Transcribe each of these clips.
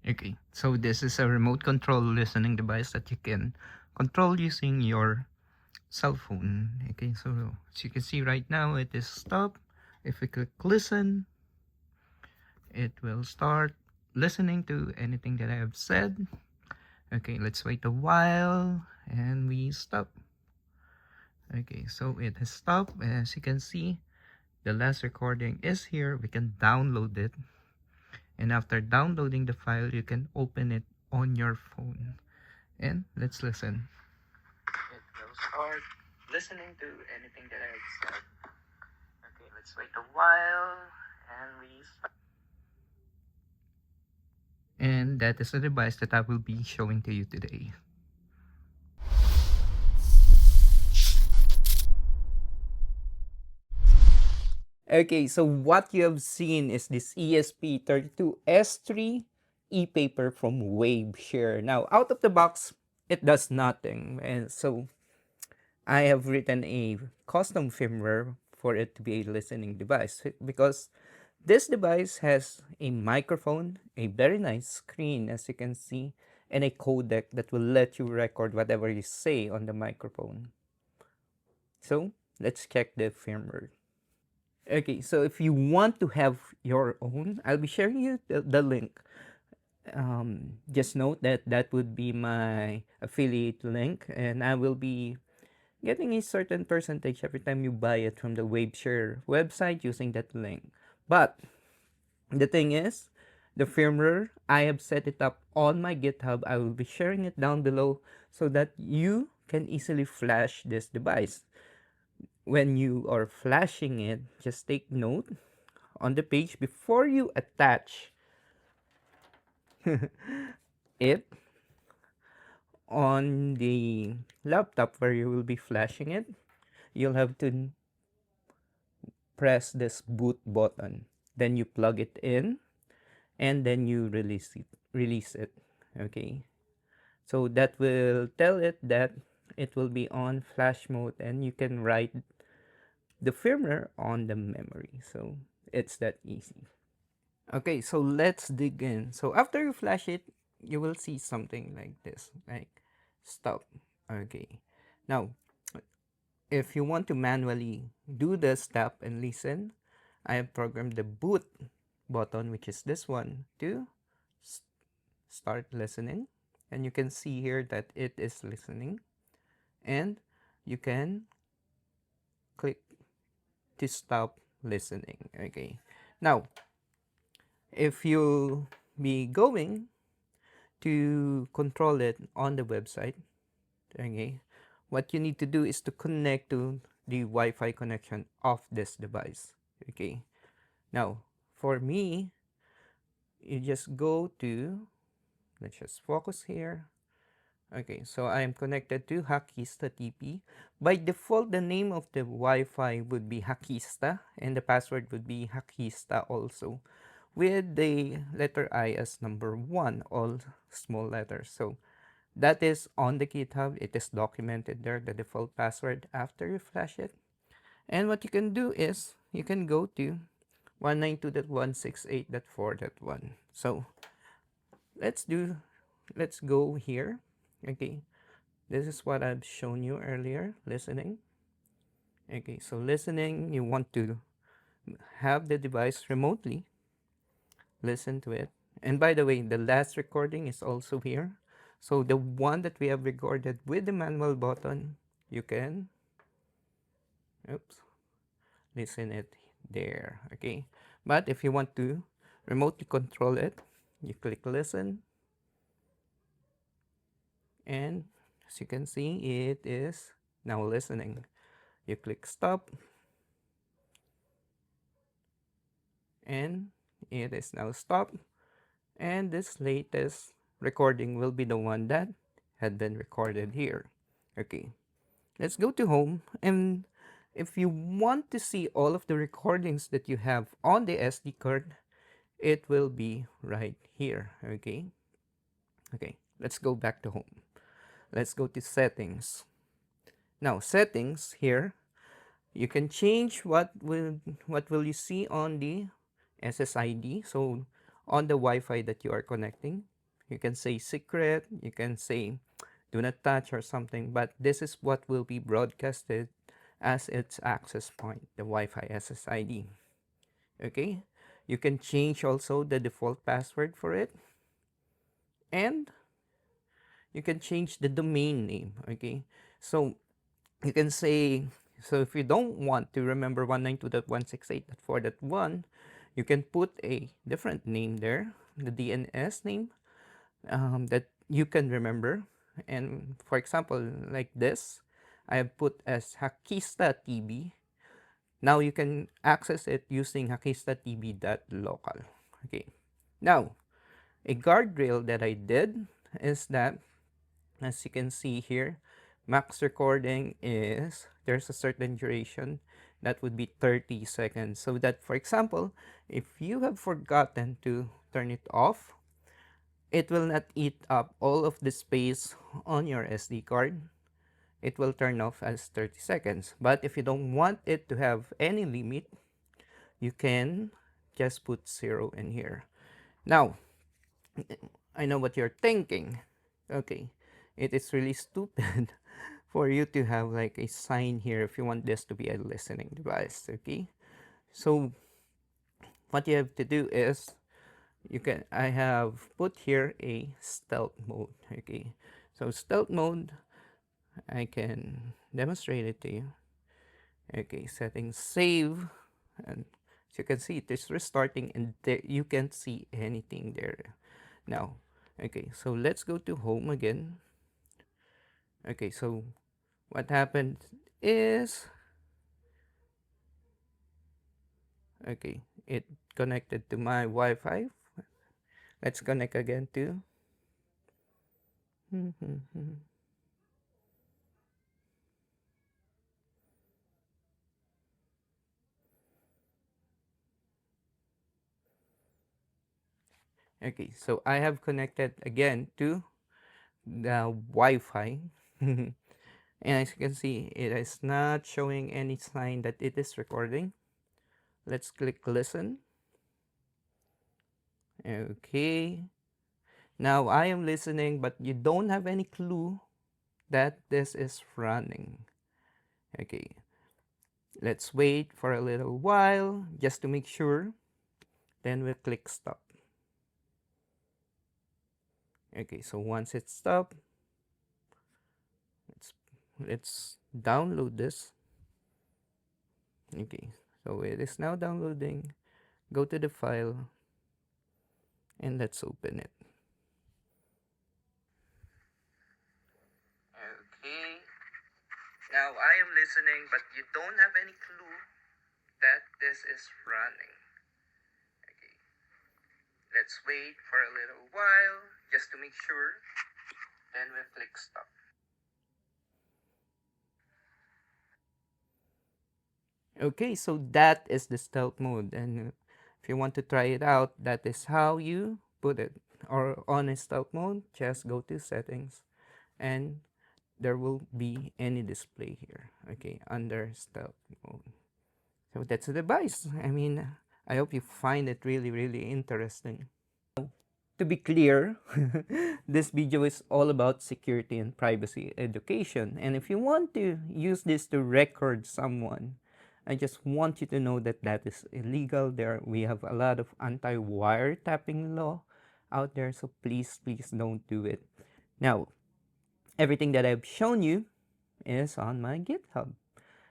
Okay, so this is a remote control listening device that you can control using your cell phone. Okay, so as you can see right now, it is stop. If we click listen, it will start listening to anything that I have said. Okay, let's wait a while and we stop. Okay, so it has stopped. As you can see, the last recording is here. We can download it, and after downloading the file, you can open it on your phone. And let's listen. It will start listening to anything that I've said. Okay, let's wait a while and we start. And that is the device that I will be showing to you today. Okay, so what you have seen is this ESP32-S3 e-paper from Waveshare. Now, out of the box, it does nothing. And so I have written a custom firmware for it to be a listening device because this device has a microphone, a very nice screen as you can see, and a codec that will let you record whatever you say on the microphone. So let's check the firmware. Okay, so if you want to have your own, I'll be sharing you the link. Just note that that would be my affiliate link, and I will be getting a certain percentage every time you buy it from the Waveshare website using that link. But the thing is, the firmware, I have set it up on my GitHub. I will be sharing it down below so that you can easily flash this device. When you are flashing it, just take note on the page before you attach it on the laptop where you will be flashing it. You'll have to press this boot button. Then you plug it in and then you release it. Okay, so that will tell it that it will be on flash mode and you can write the firmware on the memory. So it's that easy. Okay, so let's dig in. So after you flash it, you will see something like this, like stop. Okay, now if you want to manually do the stop and listen, I have programmed the boot button, which is this one, to start listening. And you can see here that it is listening. And you can click to stop listening. Okay. Now, if you be going to control it on the website, okay, what you need to do is to connect to the Wi-Fi connection of this device. Okay. Now, for me, you just go to, let's just focus here. Okay, so I am connected to Hakista TP. By default, the name of the Wi-Fi would be Hakista and the password would be Hakista also, with the letter I as number 1, all small letters. So that is on the GitHub. It is documented there, the default password after you flash it. And what you can do is you can go to 192.168.4.1. So let's go here. Okay, this is what I've shown you earlier, listening. Okay, so listening, you want to have the device remotely listen to it. And by the way, the last recording is also here. So the one that we have recorded with the manual button, you can listen it there. Okay, but if you want to remotely control it, you click listen, and as you can see, it is now listening. You click stop, and it is now stopped. And this latest recording will be the one that had been recorded here. Okay, let's go to home, and if you want to see all of the recordings that you have on the SD card, it will be right here. Okay, let's go back to home. Let's go to settings. Now settings here, you can change what will you see on the SSID, so on the Wi-Fi that you are connecting. You can say secret, you can say do not touch or something, but this is what will be broadcasted as its access point, the Wi-Fi SSID. Okay, you can change also the default password for it, and you can change the domain name. Okay, so you can say, so if you don't want to remember 192.168.4.1, you can put a different name there, the DNS name, that you can remember. And for example, like this, I have put as Hakista TB. Now you can access it using hakistatb.local. Okay. Now, a guardrail that I did is that, as you can see here, max recording is, there's a certain duration that would be 30 seconds. So that, for example, if you have forgotten to turn it off, it will not eat up all of the space on your SD card. It will turn off as 30 seconds. But if you don't want it to have any limit, you can just put 0 in here. Now, I know what you're thinking. Okay, it is really stupid for you to have like a sign here if you want this to be a listening device. Okay, so what you have to do is, I have put here a stealth mode. Okay, so stealth mode, I can demonstrate it to you. Okay, settings, save, and as you can see, it is restarting, and there you can't see anything there now. Okay, so let's go to home again. Okay, so what happened is, okay, it connected to my Wi-Fi. Let's connect again to okay, so I have connected again to the Wi-Fi. And as you can see, it is not showing any sign that it is recording. Let's click listen. Okay, now I am listening, but you don't have any clue that this is running. Okay, let's wait for a little while just to make sure. Then we'll click stop. Okay, so once it's stopped, let's download this. Okay, so it is now downloading. Go to the file and let's open it. Okay, now I am listening, but you don't have any clue that this is running. Okay, let's wait for a little while just to make sure. Then we'll click stop. Okay, so that is the stealth mode, and if you want to try it out, that is how you put it. Or on a stealth mode, just go to settings, and there will be any display here. Okay, under stealth mode. So that's the device. I mean, I hope you find it really, really interesting. To be clear, this video is all about security and privacy education. And if you want to use this to record someone, I just want you to know that that is illegal. We have a lot of anti-wiretapping law out there, so please, please don't do it. Now, everything that I've shown you is on my GitHub.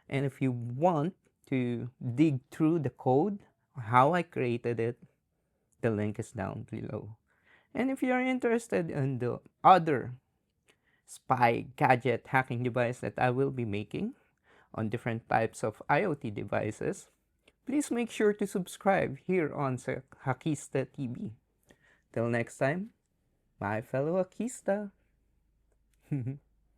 And if you want to dig through the code, how I created it, the link is down below. And if you're interested in the other spy gadget hacking device that I will be making on different types of IoT devices, please make sure to subscribe here on Hakista TV. Till next time, my fellow Hakista.